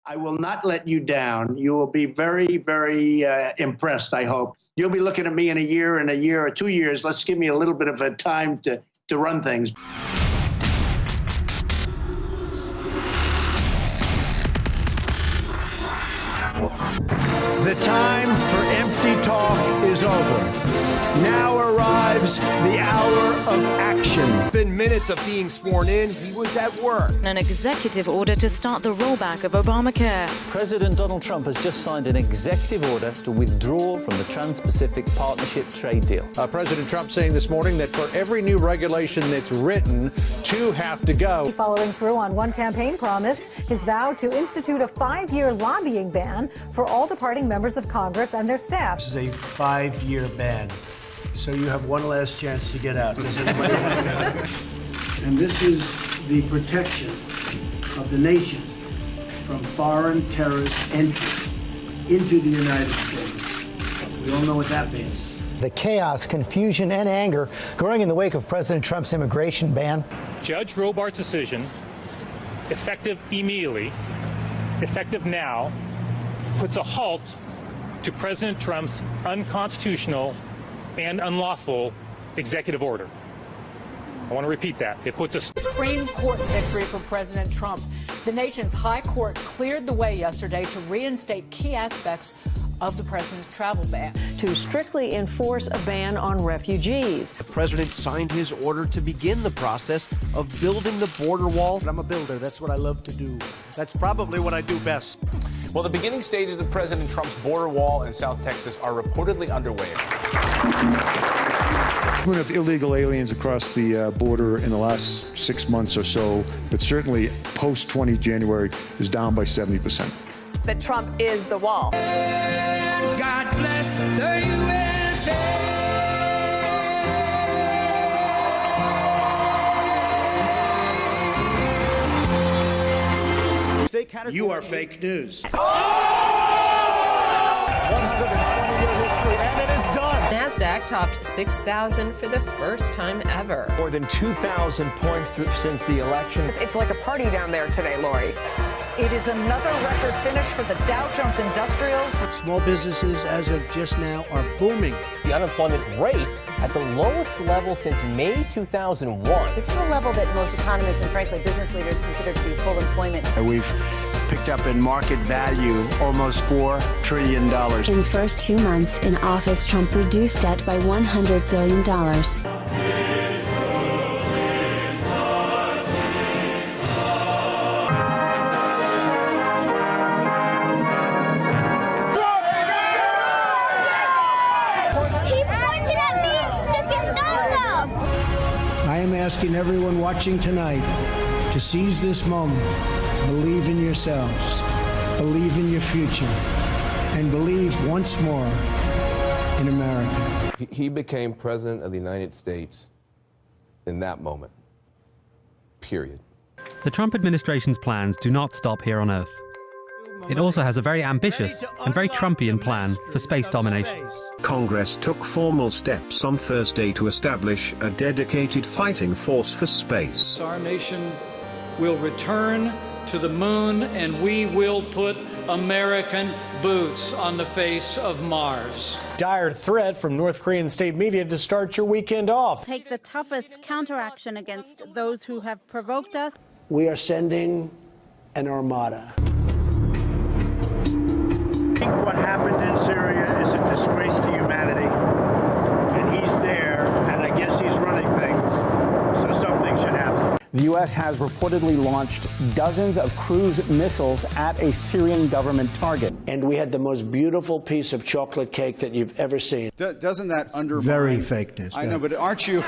I will not let you down. You will be very, very impressed, I hope. You'll be looking at me in a year or 2 years. Let's give me a little bit of a time to run things. The time for empty talk is over. Now arrives the hour of action. Within minutes of being sworn in, he was at work. An executive order to start the rollback of Obamacare. President Donald Trump has just signed an executive order to withdraw from the Trans-Pacific Partnership trade deal. President Trump saying this morning that for every new regulation that's written, 2 have to go. Following through on one campaign promise, his vow to institute a 5-year lobbying ban for all departing members of Congress and their staff. This is a 5-year ban. So you have one last chance to get out. Does anybody want to get out? And this is the protection of the nation from foreign terrorist entry into the United States. We all know what that means. The chaos, confusion, and anger growing in the wake of President Trump's immigration ban. Judge Robart's decision, effective immediately, effective now, puts a halt to President Trump's unconstitutional and unlawful executive order. I want to repeat that. It puts a Supreme Court victory for President Trump. The nation's high court cleared the way yesterday to reinstate key aspects of the president's travel ban. To strictly enforce a ban on refugees. The president signed his order to begin the process of building the border wall. I'm a builder. That's what I love to do. That's probably what I do best. Well, the beginning stages of President Trump's border wall in South Texas are reportedly underway. We have illegal aliens across the border in the last 6 months or so, but certainly post-20 January is down by 70%. That Trump is the wall. God bless the USA. You are fake news. 120-year history, and it is done. NASDAQ topped 6,000 for the first time ever. More than 2,000 points since the election. It's like a party down there today, Lori. It is another record finish for the Dow Jones Industrials. Small businesses, as of just now, are booming. The unemployment rate at the lowest level since May 2001. This is a level that most economists and, frankly, business leaders consider to be full employment. We've picked up in market value almost $4 trillion. In the first 2 months in office, Trump reduced debt by $100 billion. I am asking everyone watching tonight to seize this moment, believe in yourselves, believe in your future, and believe once more in America. He became president of the United States in that moment, period. The Trump administration's plans do not stop here on Earth. It also has a very ambitious and very Trumpian plan for space domination. Congress took formal steps on Thursday to establish a dedicated fighting force for space. Our nation will return to the moon, and we will put American boots on the face of Mars. Dire threat from North Korean state media to start your weekend off. Take the toughest counteraction against those who have provoked us. We are sending an armada. I think what happened in Syria is a disgrace to humanity. And he's there, and I guess he's running things, so something should happen. The U.S. has reportedly launched dozens of cruise missiles at a Syrian government target. And we had the most beautiful piece of chocolate cake that you've ever seen. Doesn't that undermine... Very fake news. I know, but aren't you...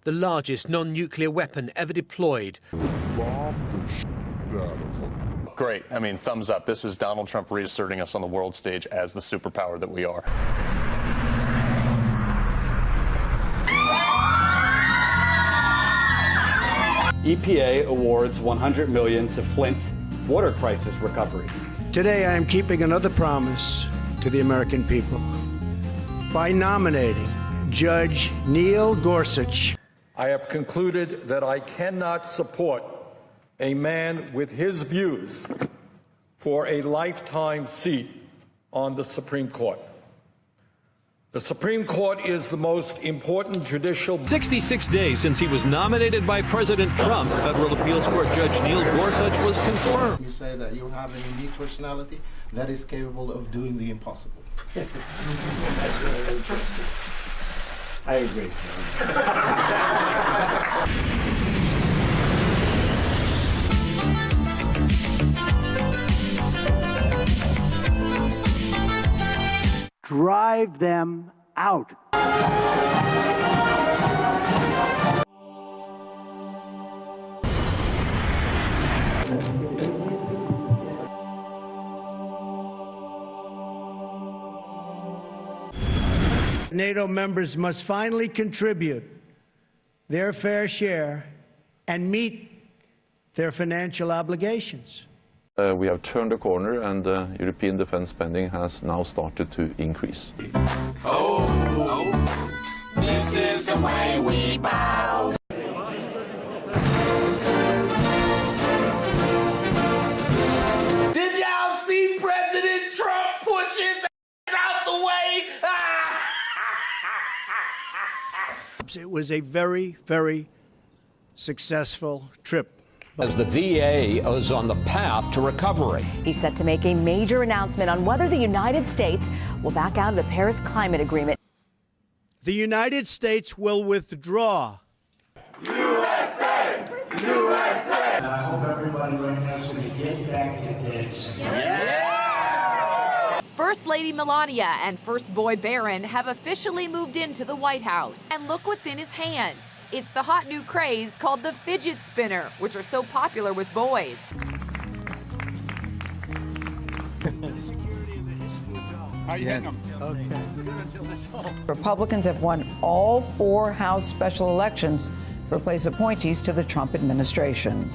The largest non-nuclear weapon ever deployed. Great. I mean, thumbs up. This is Donald Trump reasserting us on the world stage as the superpower that we are. EPA awards $100 million to Flint water crisis recovery. Today, I am keeping another promise to the American people by nominating Judge Neil Gorsuch. I have concluded that I cannot support a man with his views for a lifetime seat on the Supreme Court. The Supreme Court is the most important judicial... 66 days since he was nominated by President Trump, Federal Appeals Court Judge Neil Gorsuch was confirmed. You say that you have a unique personality that is capable of doing the impossible. That's very interesting. I agree. Drive them out. NATO members must finally contribute their fair share and meet their financial obligations. We have turned a corner, and European defense spending has now started to increase. Oh, this is the way we bow. Did y'all see President Trump push his ass out the way? It was a very, very successful trip. As the VA is on the path to recovery. He's set to make a major announcement on whether the United States will back out of the Paris Climate Agreement. The United States will withdraw. USA! USA! I hope everybody right now is going to get back to this. Yeah! First Lady Melania and First Boy Barron have officially moved into the White House. And look what's in his hands. It's the hot new craze called the fidget spinner, which are so popular with boys. How you hitting them? Okay. Good until this all. Republicans have won all 4 House special elections to replace appointees to the Trump administration.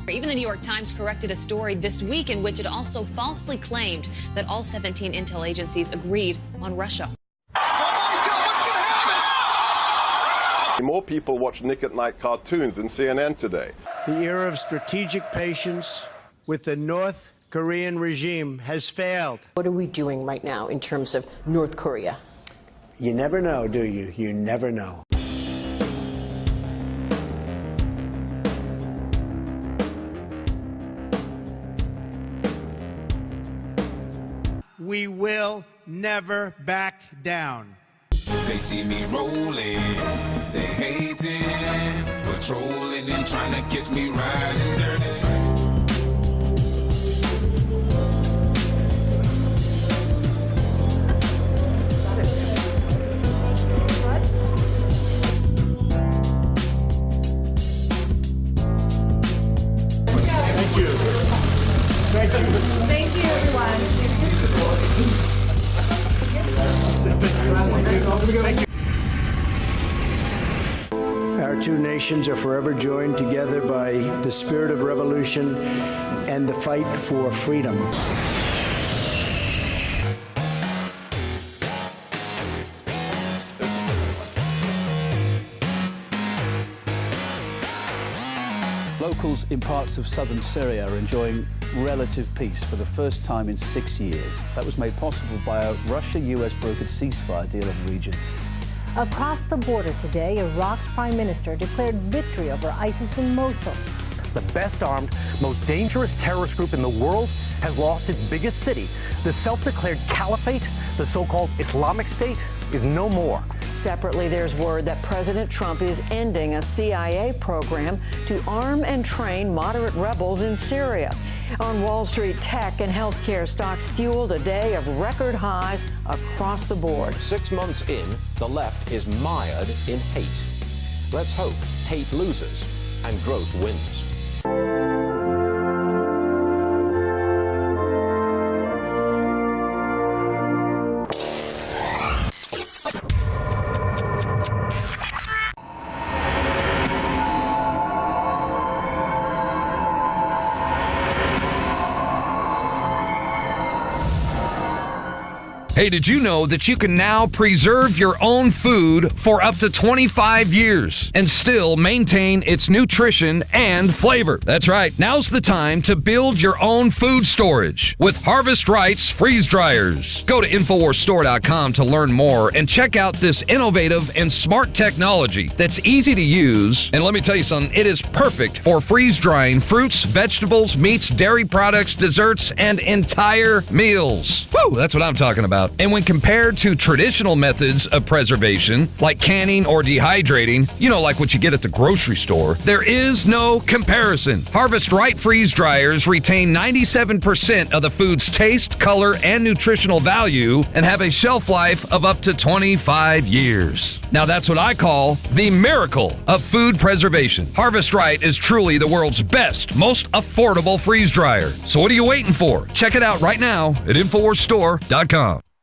Even the New York Times corrected a story this week in which it also falsely claimed that all 17 intel agencies agreed on Russia. More people watch Nick at Night cartoons than CNN today. The era of strategic patience with the North Korean regime has failed. What are we doing right now in terms of North Korea? You never know, do you? You never know. We will never back down. They see me rolling, they hating, patrolling and trying to catch me riding dirty. Thank you. Thank you. Thank you, everyone. Our two nations are forever joined together by the spirit of revolution and the fight for freedom. Locals in parts of southern Syria are enjoying relative peace for the first time in 6 years. That was made possible by a Russia-US brokered ceasefire deal in the region. Across the border today, Iraq's prime minister declared victory over ISIS in Mosul. The best armed, most dangerous terrorist group in the world has lost its biggest city. The self-declared caliphate, the so-called Islamic State, is no more. Separately, there's word that President Trump is ending a CIA program to arm and train moderate rebels in Syria. On Wall Street, tech and healthcare stocks fueled a day of record highs across the board. 6 months in, the left is mired in hate. Let's hope hate loses and growth wins. Hey, did you know that you can now preserve your own food for up to 25 years and still maintain its nutrition and flavor? That's right. Now's the time to build your own food storage with Harvest Right's freeze dryers. Go to InfoWarsStore.com to learn more and check out this innovative and smart technology that's easy to use. And let me tell you something, it is perfect for freeze drying fruits, vegetables, meats, dairy products, desserts, and entire meals. Woo, that's what I'm talking about. And when compared to traditional methods of preservation, like canning or dehydrating, you know, like what you get at the grocery store, there is no comparison. Harvest Right freeze dryers retain 97% of the food's taste, color, and nutritional value and have a shelf life of up to 25 years. Now that's what I call the miracle of food preservation. Harvest Right is truly the world's best, most affordable freeze dryer. So what are you waiting for? Check it out right now at InfoWarsStore.com.